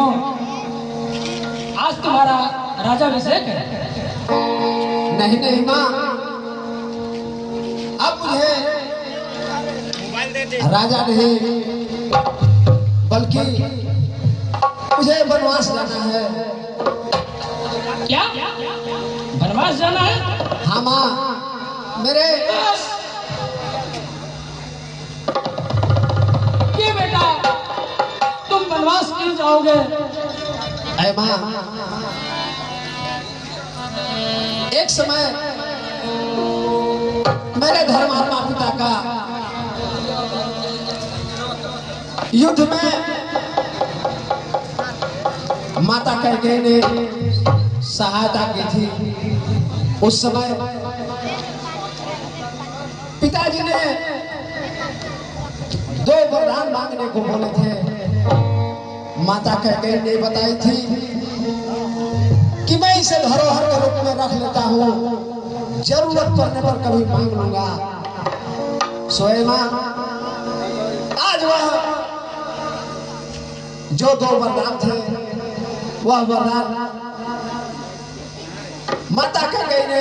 हो आज तुम्हारा राजाभिषेक है। नहीं नहीं माँ, अब मुझे राजा नहीं बल्कि मुझे वनवास जाना है। क्या वनवास जाना है? हाँ माँ, मेरे ये बेटा तुम वनवास क्यों जाओगे? ऐ माँ, एक समय मेरे धर्मात्मा पिता का युद्ध में माता कैकेयी ने सहायता की थी। उस समय पिताजी ने 2 वरदान मांगने को बोले थे। माता कैकेयी ने बताई थी कि मैं इसे धरोहर के रूप में रख लेता हूँ, जरूरत पड़ने पर कभी मांग लूंगा। सोए माँ, आज वह जो 2 वरदान थे वह वरदान माता कैकेयी ने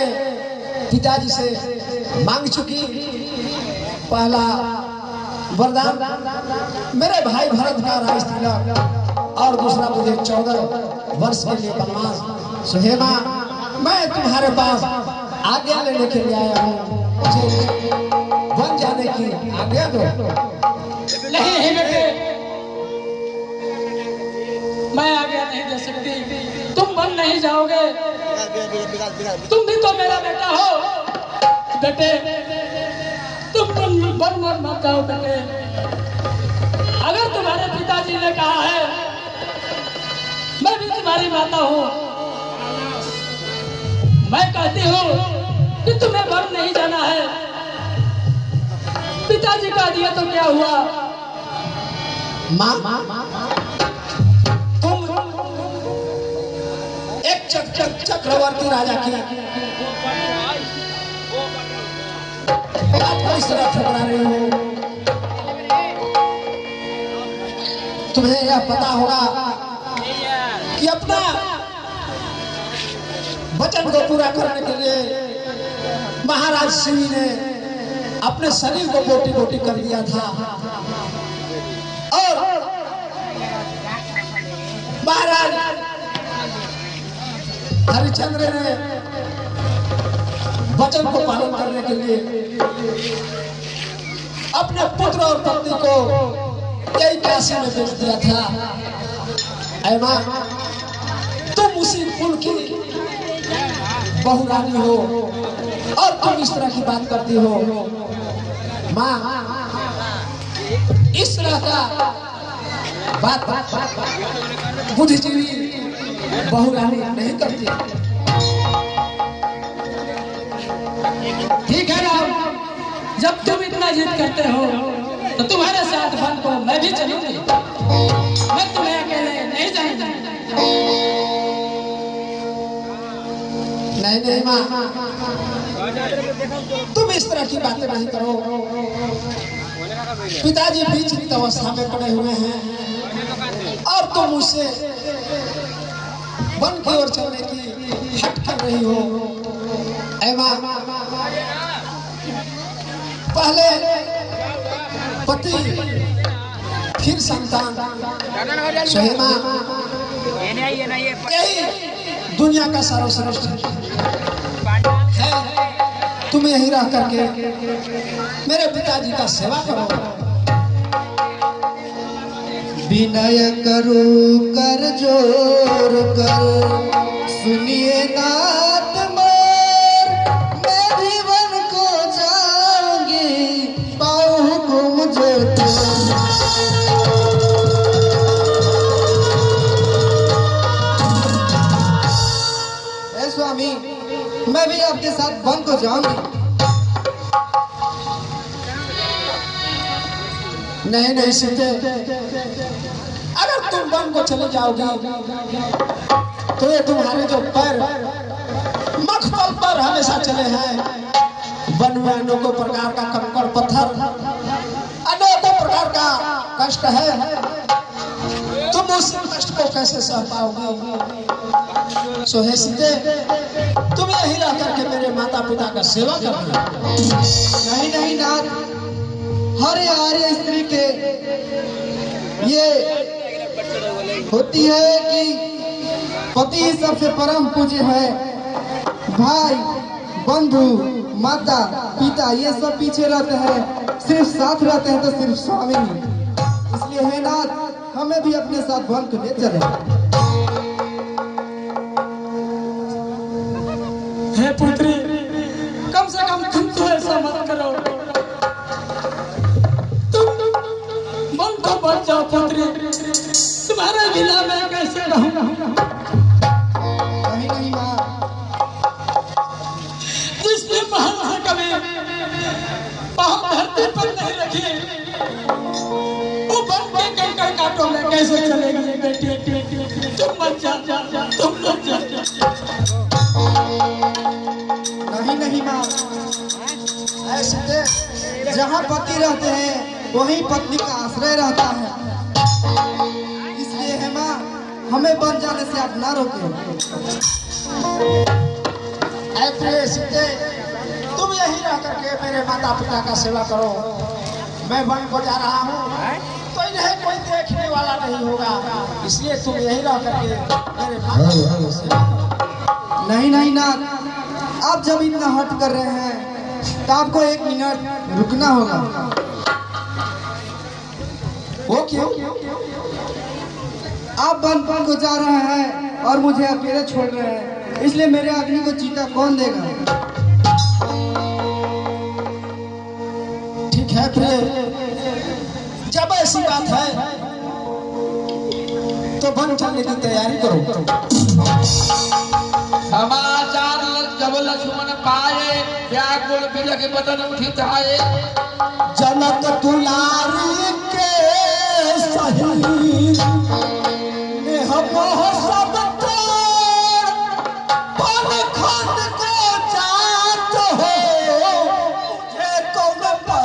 पिताजी से मांग चुकी। पहला वरदान मेरे भाई भरत का राज तिलक और दूसरा मुझे 14 वर्ष के लिए वनवास। सुहेमा, मैं तुम्हारे पास आज्ञा लेने के लिए आया हूँ, मुझे वन जाने की आज्ञा दो। नहीं है बेटे, मैं आज्ञा नहीं दे सकती। तुम वन नहीं जाओगे, तुम भी तो मेरा बेटा हो। बेटे तुम वन मत जाओ बेटे। अगर तुम्हारे पिताजी ने कहा है, मैं भी तुम्हारी माता हूँ, मैं कहती हूँ कि तुम्हें वन नहीं जाना है। पिताजी का दिया तो क्या हुआ? माँ, तुम एक चक्रवर्ती राजा की बात को इस तरह ठुकरा रही हो। तुम्हें यह पता होगा कि अपना वचन को पूरा करने के लिए महाराज शिव ने अपने शरीर को बोटी बोटी कर दिया था और महाराज हरिश्चंद्र ने वचन को पालन करने के लिए अपने पुत्र और पत्नी को कई काशी में बेच दिया था। ऐ माँ, तुम उसी कुल की बहू रानी हो और तुम इस तरह की बात करती हो। माँ, इस तरह का बात बुद्धिजीवी बहू रानी नहीं करती। ठीक है राम, जब तुम इतना जिद करते हो तो तुम्हारे साथ वन को मैं भी चलूंगी। मैं तुम्हें अकेले नहीं जाने दूंगी। नहीं नहीं माँ, तुम इस तरह की बातें नहीं करो। पिताजी विचलित अवस्था में पड़े हुए हैं और तुम मुझसे वन की ओर चलने की हट कर रही हो। ऐ माँ, पहले पति फिर संतान। सुहेमा, यही दुनिया का सर्वश्रेष्ठ है। तुम यही रह करके मेरे पिताजी का सेवा करो। विनय करो कर जोर कर, सुनिए नाथ मोर, मैं भी वन को जाऊंगी, पाऊं हुकुम जो स्वामी, मैं भी आपके साथ वन को जाऊंगी। नहीं नहीं सीते, अगर तुम वन को चले जाओगे तो ये तुम्हारे जो पैर मखमल पर हमेशा चले हैं, वन में अनेकों प्रकार का कंकड़ पत्थर, अनेकों प्रकार का कष्ट है। तुम उस कष्ट को को कैसे सह पाओगी? सो हे सीते, तुम यही रह करके मेरे माता पिता का सेवा करना। नहीं नहीं नाथ, हर आर्य स्त्री के ये होती है कि पति ही सबसे परम पूज्य है। भाई बंधु माता पिता ये सब पीछे रहते हैं, सिर्फ साथ रहते हैं तो सिर्फ स्वामी। इसलिए है नाथ, हमें भी अपने साथ वन को ले चले। हे पुत्री, कम से कम तुम तो ऐसा मत करो। तुम मन को बच जाओ पुत्री, तुम्हारे बिना मैं कैसे रहूंगा? नहीं नहीं माँ, जिसने महल से कभी पाँव धरती पर नहीं रखी, वो बन के कंकड़ कांटों में कैसे चलेगी बेटी? तुम मत जा, तुम मत जा। नहीं नहीं माँ, ऐसे जहाँ पति रहते हैं वहीं पत्नी का आश्रय रहता है। इसलिए है माँ, हमें बन जाने से आप ना रोके। सीते, तुम यही रह करके मेरे माता पिता का सेवा करो। मैं वन को जा रहा हूँ, तो इन्हें कोई देखने वाला नहीं होगा, इसलिए तुम यही रह करके मेरे माता पिता का सेवा करो। नहीं नहीं नाथ, आप जब इतना हट कर रहे हैं तो आपको 1 मिनट रुकना होगा। वो क्यों? आप वन को जा रहे हैं और मुझे अकेले छोड़ रहे हैं, इसलिए मेरे अग्नि को चीता कौन देगा? ठीक है फिर, जब ऐसी बात है तो वन चलने की तैयारी करो। समाचार जब लक्ष्मण पाए, व्याकुल बिलख बदन उठी जाए। जनक दुलारी के सही ने हम सब तोड़ पन खंड को जात हो, मुझे कौन पर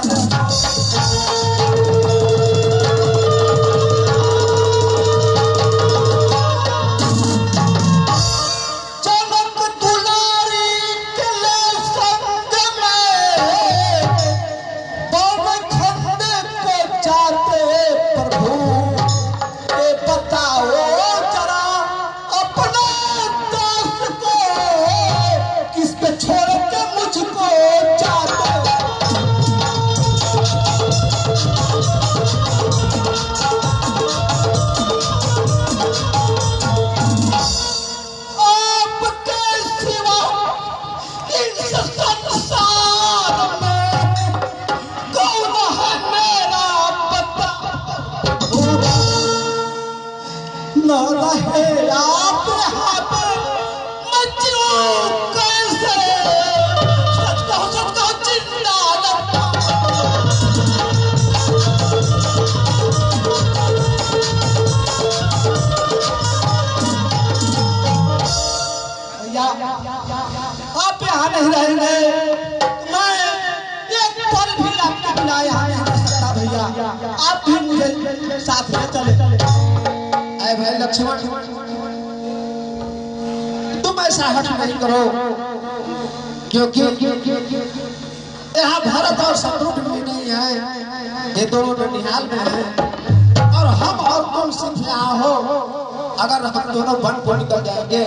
आप यहाँ नहीं रहेंगे, मैं एक पल भी आपके बिना यहाँ नहीं रह सकता भैया। आप भी मुझे साथ ले चले। अरे भाई लक्ष्मण, तुम ऐसा हट नहीं करो, क्योंकि यहाँ भरत और शत्रुघ्न भी नहीं है, ये दोनों ननिहाल में है, और हम और तुम सिर्फ यहाँ हो। अगर हम दोनों वन को निकल जाएंगे,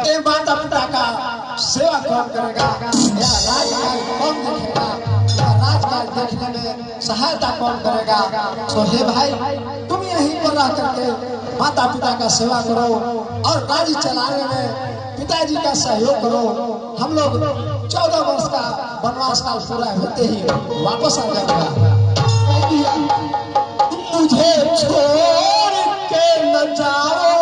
ये माता पिता का सेवा कौन करेगा, या राजकाज कौन देखेगा, या राजकाज देखने में सहायता कौन करेगा? तो हे भाई, तुम यहीं पर रह करके माता पिता का सेवा करो और राज्य चलाने में पिताजी का सहयोग करो। हम लोग 14 वर्ष का वनवास काल पूरा होते ही वापस आ जाएगा। मुझे छोड़ के न जाओ